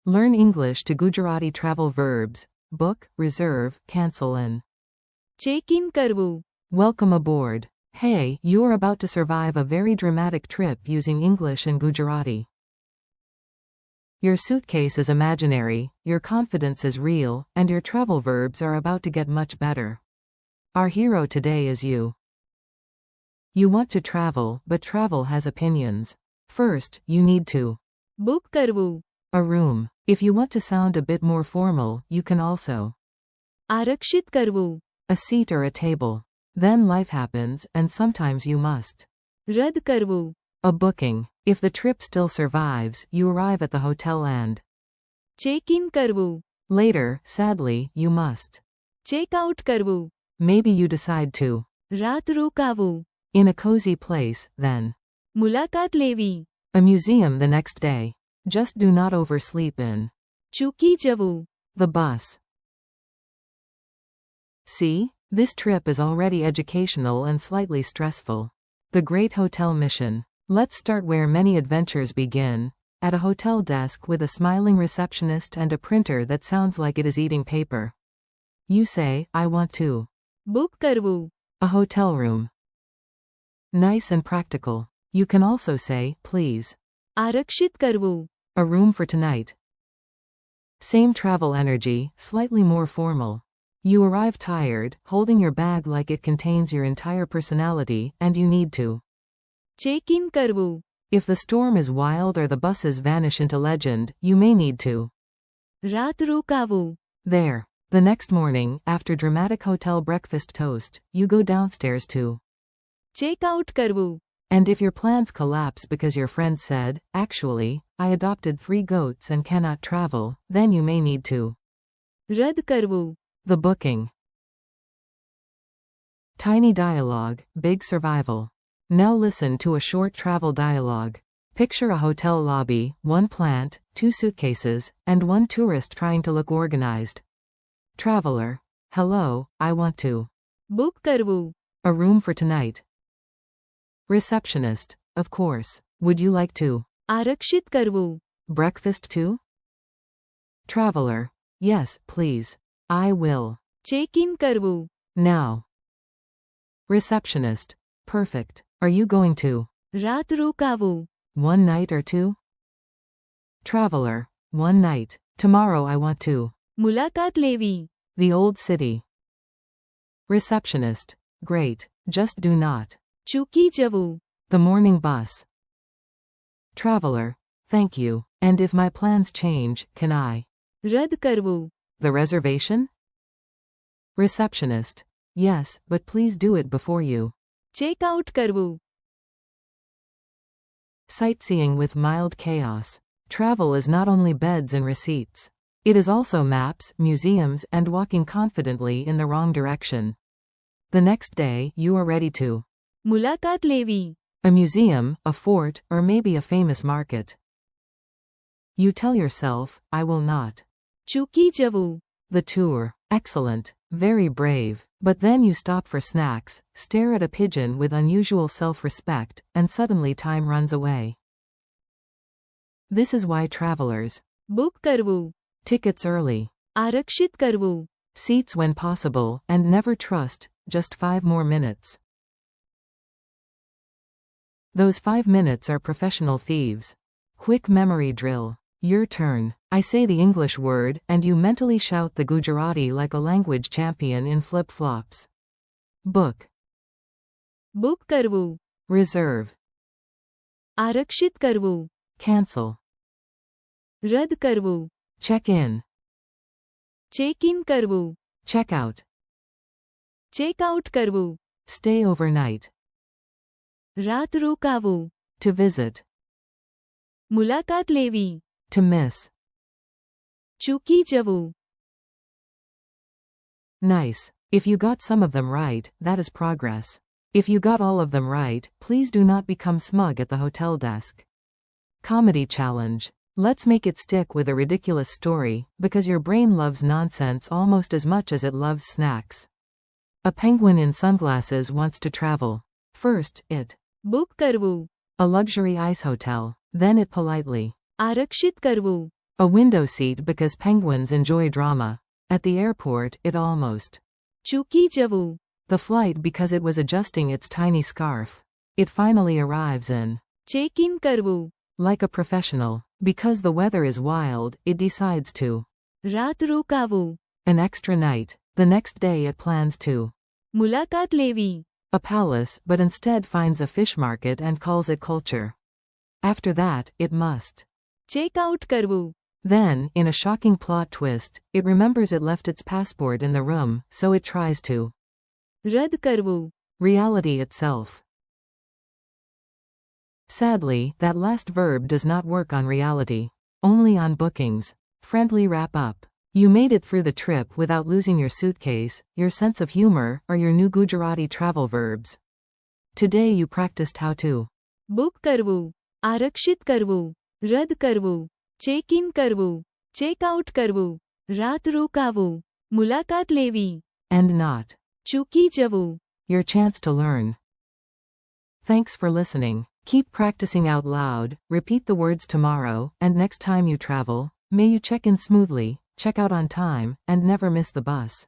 Learn English to Gujarati travel verbs: book, reserve, cancel and check in કરવું. welcome aboard. Hey, you are about to survive a very dramatic trip using English and Gujarati. Your suitcase is imaginary, your confidence is real, and your travel verbs are about to get much better. Our hero today is you. You want to travel, but travel has opinions. First, you need to book કરવું. a room. If you want to sound a bit more formal, you can also આરક્ષિત કરવું. a seat or a table. Then life happens, and sometimes you must રદ કરવું. a booking. If the trip still survives, you arrive at the hotel and check in કરવું. later, sadly, you must check out કરવું. maybe you decide to રાત રોકાવું. in a cozy place, then મુલાકાત લેવી. a museum the next day. Just do not oversleep in ચૂકી જવું. the bus. See? This trip is already educational and slightly stressful. The Great Hotel Mission. Let's start where many adventures begin, at a hotel desk with a smiling receptionist and a printer that sounds like it is eating paper. You say, I want to book કરવું. a hotel room. Nice and practical. You can also say, please, આરક્ષિત કરવું. a room for tonight. Same travel energy, slightly more formal. You arrive tired, holding your bag like it contains your entire personality, and you need to check in કરવું. if the storm is wild or the buses vanish into legend, you may need to રાત રોકાવું. there. The next morning, after dramatic hotel breakfast toast, you go downstairs to check out કરવું. and if your plans collapse because your friend said, actually, I adopted 3 goats and cannot travel, then you may need to રદ કરવું. the booking. Tiny dialogue, big survival. Now listen to a short travel dialogue. Picture a hotel lobby, 1 plant, 2 suitcases, and 1 tourist trying to look organized. Traveler. Hello, I want to book કરવું. a room for tonight. Receptionist. Of course. Would you like to આરક્ષિત કરવું. breakfast too? Traveler. Yes, please. I will. Check in કરવું. Now. Receptionist. Perfect. Are you going to રાત રોકાવું. 1 night or 2? Traveler. 1 night. Tomorrow I want to મુલાકાત લેવી. the old city. Receptionist. Great. Just do not ચૂકી જવું. the morning bus. Traveler. Thank you. And if my plans change, can I રદ કરવું. the reservation? Receptionist. Yes, but please do it before you check out કરવું. sightseeing with mild chaos. Travel is not only beds and receipts. It is also maps, museums, and walking confidently in the wrong direction. The next day, you are ready to મુલાકાત લેવી. a museum, a fort, or maybe a famous market. You tell yourself, I will not ચૂકી જવું. the tour. Excellent. Very brave. But then you stop for snacks, stare at a pigeon with unusual self-respect, and suddenly time runs away. This is why travelers book કરવું. tickets early, આરક્ષિત કરવું. seats when possible, and never trust just 5 more minutes. Those 5 minutes are professional thieves. Quick memory drill. Your turn. I say the English word, and you mentally shout the Gujarati like a language champion in flip-flops. Book. Book કરવું. Reserve. આરક્ષિત કરવું. Cancel. રદ કરવું. Check in. Check in કરવું. Check out. Check out કરવું. Stay overnight. રાત રોકાવું. To visit. મુલાકાત લેવી. To miss. ચૂકી જવું. Nice. If you got some of them right, that is progress. If you got all of them right, please do not become smug at the hotel desk. Comedy challenge. Let's make it stick with a ridiculous story, because your brain loves nonsense almost as much as it loves snacks. A penguin in sunglasses wants to travel. First, it book કરવું. a luxury ice hotel. Then it politely આરક્ષિત કરવું. A window seat because penguins enjoy drama. At the airport, it almost. ચૂકી જવું. The flight because it was adjusting its tiny scarf. It finally arrives in. Check in કરવું. Like a professional. Because the weather is wild, it decides to. રાત રોકાવું. An extra night. The next day it plans to. મુલાકાત લેવી. A palace, but instead finds a fish market and calls it culture. After that, it must. Check out કરવું. Then, in a shocking plot twist, it remembers it left its passport in the room, so it tries to. રદ કરવું. Reality itself. Sadly, that last verb does not work on reality. Only on bookings. Friendly wrap up. You made it through the trip without losing your suitcase, your sense of humor, or your new Gujarati travel verbs. Today you practiced how to. Book કરવું. આરક્ષિત કરવું. રદ કરવું. Check in કરવું. Check out કરવું. રાત રોકાવું. મુલાકાત લેવી. And not. ચૂકી જવું. Your chance to learn. Thanks for listening. Keep practicing out loud, repeat the words tomorrow, and next time you travel, may you check in smoothly, check out on time, and never miss the bus.